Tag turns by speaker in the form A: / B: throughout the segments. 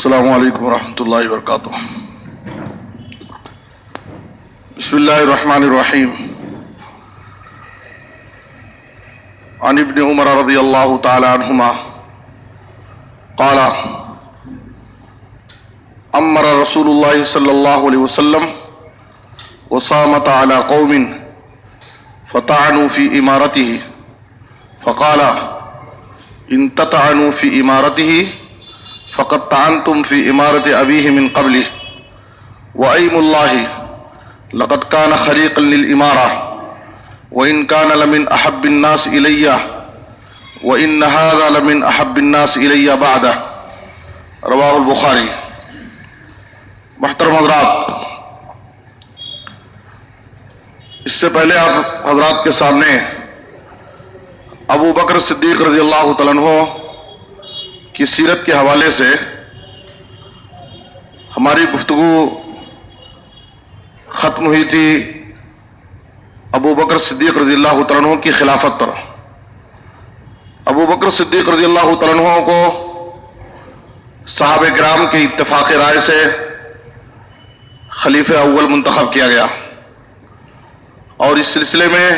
A: السلام علیکم ورحمۃ اللہ وبرکاتہ۔ بسم اللہ الرحمن الرحیم۔ عن ابن عمر رضی اللہ تعالی عنہما قال امر رسول اللہ صلی اللہ علیہ وسلم وصامت على قوم فطعنوا في امارته فقال ان تطعنوا في امارته فقد طعنتم في امارة ابيه من قبله وايم الله لقد كان خليقا للامارة وان كان لمن احب الناس الي وان هذا لمن احب الناس الي بعده رواہ البخاری۔ محترم حضرات، اس سے پہلے آپ حضرات کے سامنے ابو بکر صدیق رضی اللہ تعالیٰ عنہ کی سیرت کے حوالے سے ہماری گفتگو ختم ہوئی تھی ابو بکر صدیق رضی اللہ تعالیٰ عنہ کی خلافت پر۔ ابو بکر صدیق رضی اللہ تعالیٰ عنہ کو صحابہ کرام کے اتفاق رائے سے خلیفہ اول منتخب کیا گیا، اور اس سلسلے میں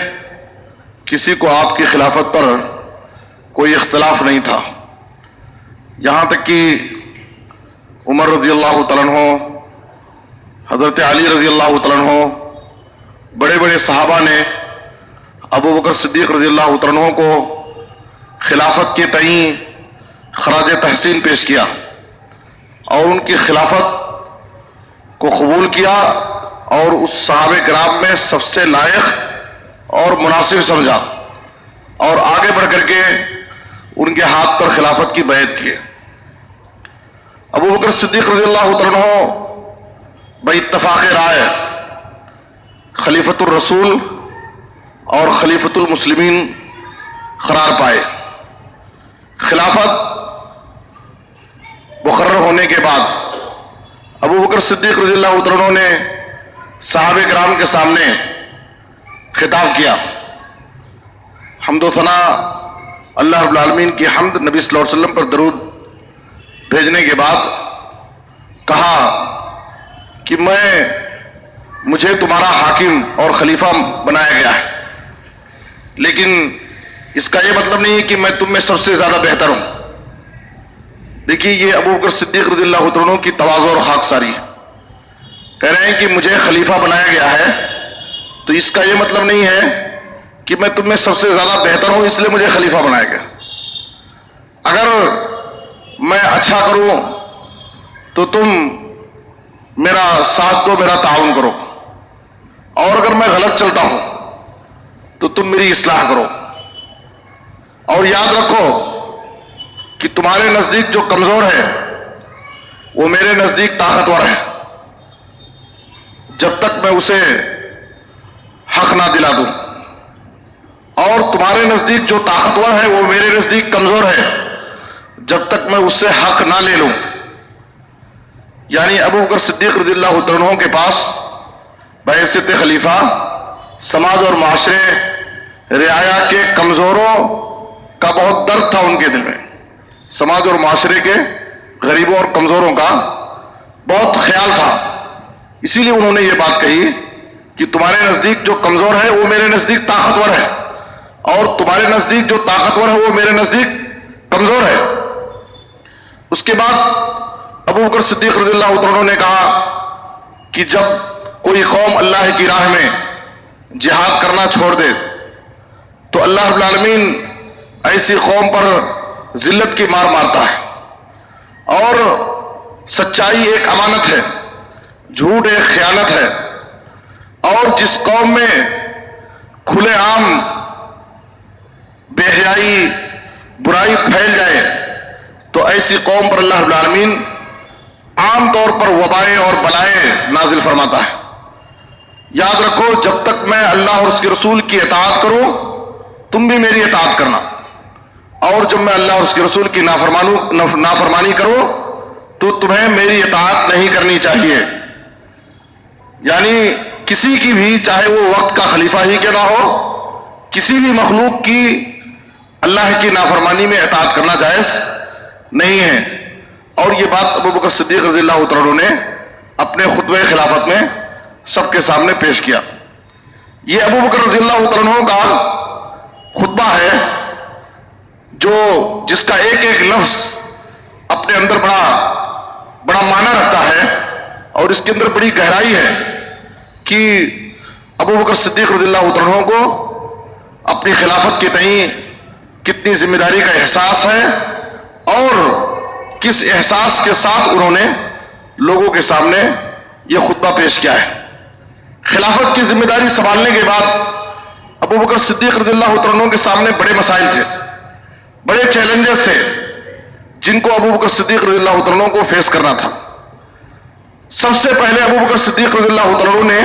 A: کسی کو آپ کی خلافت پر کوئی اختلاف نہیں تھا، یہاں تک کہ عمر رضی اللہ تعالیٰ عنہ، حضرت علی رضی اللہ تعالیٰ عنہ، بڑے بڑے صحابہ نے ابو بکر صدیق رضی اللہ تعالیٰ عنہ کو خلافت کے تئیں خراج تحسین پیش کیا اور ان کی خلافت کو قبول کیا، اور اس صحابہ کرام میں سب سے لائق اور مناسب سمجھا، اور آگے بڑھ کر کے ان کے ہاتھ پر خلافت کی بیعت کی۔ ابو بکر صدیق رضی اللہ تعالیٰ عنہ باتفاق رائے خلیفۃ الرسول اور خلیفۃ المسلمین قرار پائے۔ خلافت مقرر ہونے کے بعد ابو بکر صدیق رضی اللہ تعالیٰ عنہ نے صحابہ کرام کے سامنے خطاب کیا۔ حمد و ثنا اللہ رب العالمین کی حمد، نبی صلی اللہ علیہ وسلم پر درود بھیجنے کے بعد کہا کہ مجھے تمہارا حاکم اور خلیفہ بنایا گیا ہے، لیکن اس کا یہ مطلب نہیں ہے کہ میں تم میں سب سے زیادہ بہتر ہوں۔ دیکھیے، یہ ابو بکر صدیق رضی اللہ عنہ کی تواضع اور خاکساری ہے۔ کہہ رہے ہیں کہ مجھے خلیفہ بنایا گیا ہے، تو اس کا یہ مطلب نہیں ہے کہ میں تم میں سب سے زیادہ بہتر ہوں اس لیے مجھے خلیفہ بنایا گیا۔ اگر میں اچھا کروں تو تم میرا ساتھ دو، میرا تعاون کرو، اور اگر میں غلط چلتا ہوں تو تم میری اصلاح کرو، اور یاد رکھو کہ تمہارے نزدیک جو کمزور ہے وہ میرے نزدیک طاقتور ہے، جب تک میں اسے حق نہ دلا دوں، اور تمہارے نزدیک جو طاقتور ہے وہ میرے نزدیک کمزور ہے، جب تک میں اس سے حق نہ لے لوں۔ یعنی ابو بکر صدیق رضی اللہ عنہ کے پاس بحیثیت خلیفہ سماج اور معاشرے رعایا کے کمزوروں کا بہت درد تھا ان کے دل میں، سماج اور معاشرے کے غریبوں اور کمزوروں کا بہت خیال تھا، اسی لیے انہوں نے یہ بات کہی کہ تمہارے نزدیک جو کمزور ہے وہ میرے نزدیک طاقتور ہے، اور تمہارے نزدیک جو طاقتور ہے وہ میرے نزدیک کمزور ہے۔ اس کے بعد ابو بکر صدیق رضی اللہ عنہ نے کہا کہ جب کوئی قوم اللہ کی راہ میں جہاد کرنا چھوڑ دے تو اللہ رب العالمین ایسی قوم پر ذلت کی مار مارتا ہے، اور سچائی ایک امانت ہے، جھوٹ ایک خیانت ہے، اور جس قوم میں کھلے عام بے حیائی برائی پھیل جائے تو ایسی قوم پر اللہ رب العالمین عام طور پر وبائیں اور بلائیں نازل فرماتا ہے۔ یاد رکھو، جب تک میں اللہ اور اس کے رسول کی اطاعت کروں تم بھی میری اطاعت کرنا، اور جب میں اللہ اور اس کے رسول کی نافرمانی کروں تو تمہیں میری اطاعت نہیں کرنی چاہیے۔ یعنی کسی کی بھی، چاہے وہ وقت کا خلیفہ ہی کیوں نہ ہو، کسی بھی مخلوق کی اللہ کی نافرمانی میں اطاعت کرنا جائز نہیں ہے، اور یہ بات ابو بکر صدیق رضی اللہ تعالیٰ عنہ نے اپنے خطبہ خلافت میں سب کے سامنے پیش کیا. یہ ابو بکر رضی اللہ تعالیٰ عنہ کا خطبہ ہے جس کا ایک ایک لفظ اپنے اندر بڑا معنی رکھتا ہے اور اس کے اندر بڑی گہرائی ہے کہ ابو بکر صدیق رضی اللہ تعالیٰ عنہ کو اپنی خلافت کے تئیں کتنی ذمہ داری کا احساس ہے اور کس احساس کے ساتھ انہوں نے لوگوں کے سامنے یہ خطبہ پیش کیا ہے. خلافت کی ذمہ داری سنبھالنے کے بعد ابو بکر صدیق رضی اللہ تعالیٰ عنہ کے سامنے بڑے مسائل تھے, بڑے چیلنجز تھے جن کو ابو بکر صدیق رضی اللہ تعالیٰ عنہ کو فیس کرنا تھا. سب سے پہلے ابو بکر صدیق رضی اللہ تعالیٰ عنہ نے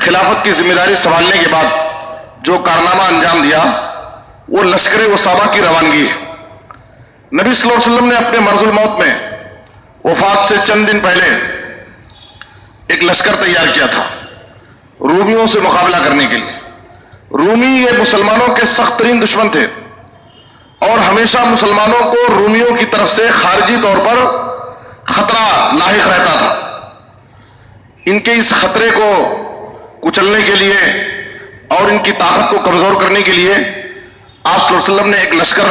A: خلافت کی ذمہ داری سنبھالنے کے بعد جو کارنامہ انجام دیا وہ لشکر اسامہ کی روانگی ہے. نبی صلی اللہ علیہ وسلم نے اپنے مرض الموت میں وفات سے چند دن پہلے ایک لشکر تیار کیا تھا رومیوں سے مقابلہ کرنے کے لیے. رومی یہ مسلمانوں کے سخت ترین دشمن تھے اور ہمیشہ مسلمانوں کو رومیوں کی طرف سے خارجی طور پر خطرہ لاحق رہتا تھا. ان کے اس خطرے کو کچلنے کے لیے اور ان کی طاقت کو کمزور کرنے کے لیے آپ صلی اللہ علیہ وسلم نے ایک لشکر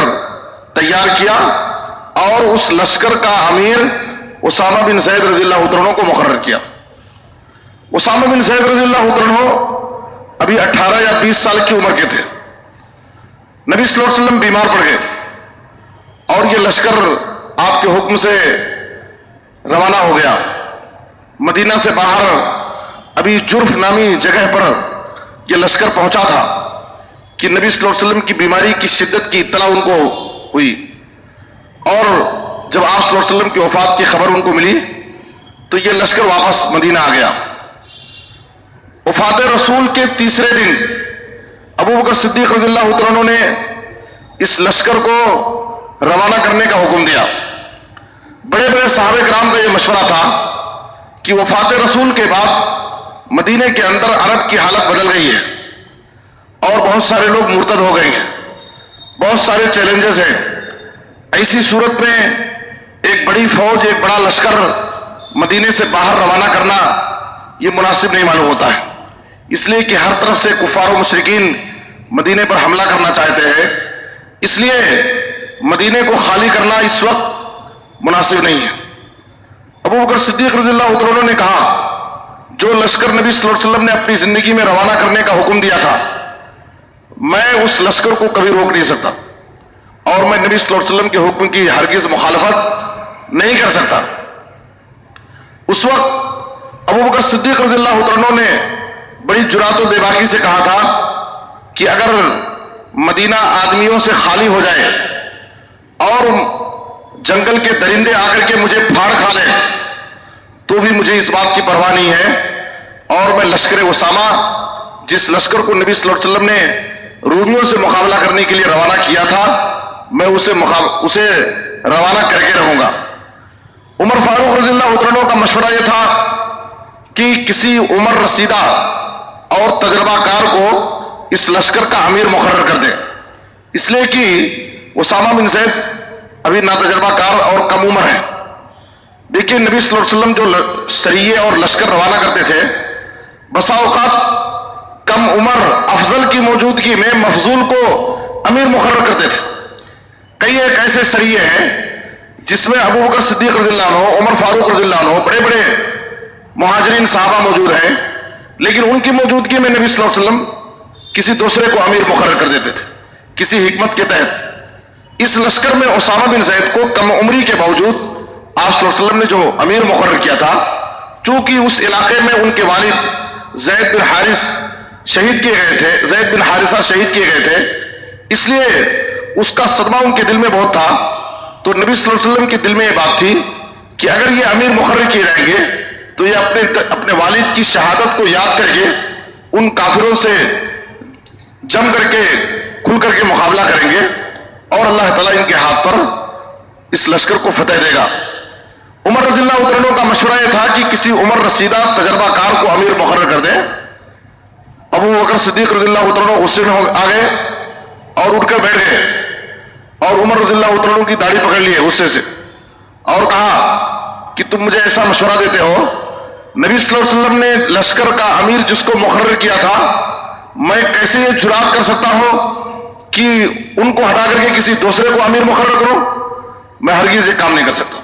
A: تیار کیا اور اس لشکر کا امیر اسامہ بن زید رضی اللہ عنہ کو مقرر کیا. اسامہ بن زید رضی اللہ عنہ ابھی 18 یا 20 سال کی عمر کے تھے. نبی صلی اللہ علیہ وسلم بیمار پڑ گئے اور یہ لشکر آپ کے حکم سے روانہ ہو گیا. مدینہ سے باہر ابھی جرف نامی جگہ پر یہ لشکر پہنچا تھا کہ نبی صلی اللہ علیہ وسلم کی بیماری کی شدت کی اطلاع ان کو ہوئی اور جب آپ صلی اللہ علیہ وسلم کی وفات کی خبر ان کو ملی تو یہ لشکر واپس مدینہ آ گیا. وفات رسول کے تیسرے دن ابو بکر صدیق رضی اللہ عنہ نے اس لشکر کو روانہ کرنے کا حکم دیا. بڑے بڑے صحابہ کرام کا یہ مشورہ تھا کہ وفات رسول کے بعد مدینے کے اندر عرب کی حالت بدل گئی ہے اور بہت سارے لوگ مرتد ہو گئے ہیں, بہت سارے چیلنجز ہیں. ایسی صورت میں ایک بڑی فوج, ایک بڑا لشکر مدینے سے باہر روانہ کرنا یہ مناسب نہیں معلوم ہوتا ہے, اس لیے کہ ہر طرف سے کفار و مشرکین مدینے پر حملہ کرنا چاہتے ہیں. اس لیے مدینے کو خالی کرنا اس وقت مناسب نہیں ہے. ابو بکر صدیق رضی اللہ عنہ نے کہا جو لشکر نبی صلی اللہ علیہ وسلم نے اپنی زندگی میں روانہ کرنے کا حکم دیا تھا میں اس لشکر کو کبھی روک نہیں سکتا اور میں نبی صلی اللہ علیہ وسلم کے حکم کی ہرگز مخالفت نہیں کر سکتا. اس وقت ابو بکر صدیق رضی اللہ عنہ نے بڑی جرات و بے باکی سے کہا تھا کہ اگر مدینہ آدمیوں سے خالی ہو جائے اور جنگل کے درندے آ کر کے مجھے پھاڑ کھا لیں تو بھی مجھے اس بات کی پرواہ نہیں ہے اور میں لشکر اسامہ جس لشکر کو نبی صلی اللہ علیہ وسلم نے رومیوں سے مقابلہ کرنے کے لیے روانہ کیا تھا میں اسے روانہ کر کے رہوں گا. عمر فاروق رضی اللہ عنہ کا مشورہ یہ تھا کہ کسی عمر رسیدہ اور تجربہ کار کو اس لشکر کا امیر مقرر کر دے, اس لیے کہ اسامہ بن زید ابھی ناتجربہ کار اور کم عمر ہے. دیکھیے نبی صلی اللہ علیہ وسلم جو سریے اور لشکر روانہ کرتے تھے بسا اوقات کم عمر افضل کی موجودگی میں مفضول کو امیر مقرر کرتے تھے. کئی ایک ایسے سریے ہیں جس میں ابو بکر صدیق رضی اللہ عنہ, عمر فاروق رضی اللہ عنہ, بڑے بڑے مہاجرین صحابہ موجود ہیں, لیکن ان کی موجودگی میں نبی صلی اللہ علیہ وسلم کسی دوسرے کو امیر مقرر کر دیتے تھے کسی حکمت کے تحت. اس لشکر میں اسامہ بن زید کو کم عمری کے باوجود آپ صلی اللہ علیہ وسلم نے جو امیر مقرر کیا تھا, چونکہ اس علاقے میں ان کے والد زید بن حارث شہید کیے گئے تھے, زید بن حارثہ شہید کیے گئے تھے, اس لیے اس کا صدمہ ان کے دل میں بہت تھا. تو نبی صلی اللہ علیہ وسلم کے دل میں یہ بات تھی کہ اگر یہ امیر مقرر کیے رہیں گے تو یہ اپنے والد کی شہادت کو یاد کر کے ان کافروں سے جم کر کے کھل کر کے مقابلہ کریں گے اور اللہ تعالیٰ ان کے ہاتھ پر اس لشکر کو فتح دے گا. عمر رضی اللہ عنہ کا مشورہ یہ تھا کہ کسی عمر رسیدہ تجربہ کار کو امیر مقرر کر دیں. ابو بکر صدیق رضی اللہ عنہ غصے میں آ گئے اور اٹھ کر بیٹھ گئے اور عمر رضی اللہ عنہ کی داڑھی پکڑ لی غصے سے اور کہا کہ تم مجھے ایسا مشورہ دیتے ہو، نبی صلی اللہ علیہ وسلم نے لشکر کا امیر جس کو مقرر کیا تھا، میں کیسے یہ جرات کر سکتا ہوں کہ ان کو ہٹا کر کے کسی دوسرے کو امیر مقرر کروں؟ میں ہرگز یہ کام نہیں کر سکتا۔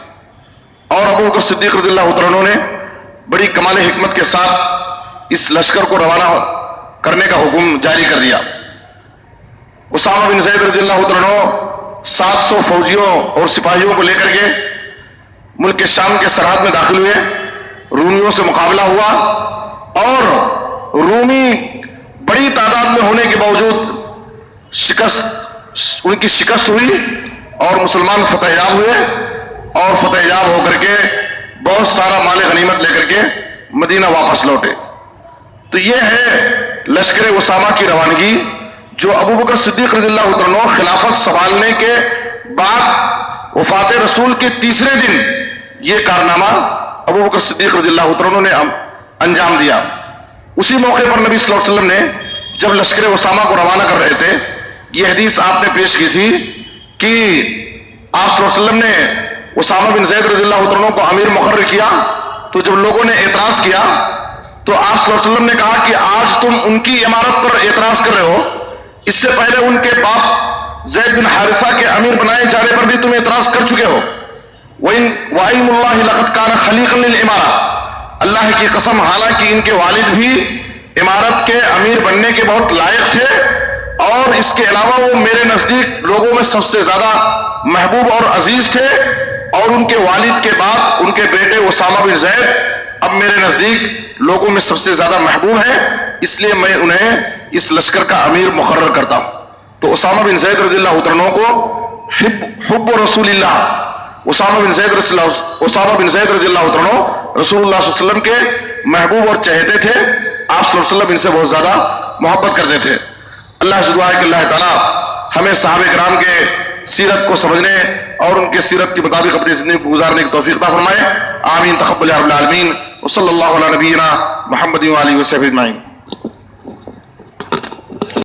A: اور ابو بکر صدیق رضی اللہ تعالیٰ عنہ نے بڑی کمال حکمت کے ساتھ اس لشکر کو روانہ کرنے کا حکم جاری کر دیا۔ اسامہ بن زید رضی اللہ تعالیٰ عنہ 700 فوجیوں اور سپاہیوں کو لے کر کے ملک کے شام کے سرحد میں داخل ہوئے، رومیوں سے مقابلہ ہوا، اور رومی بڑی تعداد میں ہونے کے باوجود ان کی شکست ہوئی، اور مسلمان فتح یاب ہوئے، اور فتح یاب ہو کر کے بہت سارا مال غنیمت لے کر کے مدینہ واپس لوٹے۔ تو یہ ہے لشکر اسامہ کی روانگی، جو ابو بکر صدیق رضی اللہ عنہ خلافت سنبھالنے کے بعد وفات رسول کے تیسرے دن یہ کارنامہ ابو بکر صدیق رضی اللہ عنہ نے انجام دیا۔ اسی موقع پر نبی صلی اللہ علیہ وسلم نے جب لشکر اسامہ کو روانہ کر رہے تھے، یہ حدیث آپ نے پیش کی تھی کہ آپ صلی اللہ علیہ وسلم نے اسامہ بن زید رضی اللہ عنہ کو امیر مقرر کیا، تو جب لوگوں نے اعتراض کیا تو آپ صلی اللہ علیہ وسلم نے کہا کہ آج تم ان کی امارت پر اعتراض کر رہے ہو، اس سے پہلے ان کے باپ زید بن حارثہ کے امیر بنائے جانے پر بھی تم اعتراض کر چکے ہو۔ وَأَيْمُ اللَّهِ لَقَدْ كَانَ خَلِيقًا لِلْإِمَارَةِ، اللہ کی قسم حالانکہ ان کے والد بھی امارت کے امیر بننے کے بہت لائق تھے، اور اس کے علاوہ وہ میرے نزدیک لوگوں میں سب سے زیادہ محبوب اور عزیز تھے، اور ان کے والد کے بعد ان کے بیٹے اسامہ بن زید اب میرے نزدیک لوگوں میں سب سے زیادہ محبوب ہیں، اس لیے میں انہیں اس لشکر کا امیر مقرر کرتا ہوں۔ تو اسامہ بن زید رضی اللہ عنہ کو حب رسول اللہ، اسامہ بن زید رضی اللہ عنہ رسول اللہ صلی اللہ علیہ وسلم کے محبوب اور چہیتے تھے، آپ صلی اللہ علیہ وسلم ان سے بہت زیادہ محبت کرتے تھے۔ اللہ سے دعا ہے کہ اللہ تعالیٰ ہمیں صحابہ کرام کے سیرت کو سمجھنے اور ان کے سیرت کے مطابق اپنی زندگی کو گزارنے کی توفیق عطا فرمائے۔ آمین، تقبل یا رب العالمین، وصلی اللہ علی نبینا محمد و آلہ وصحبہ اجمعین۔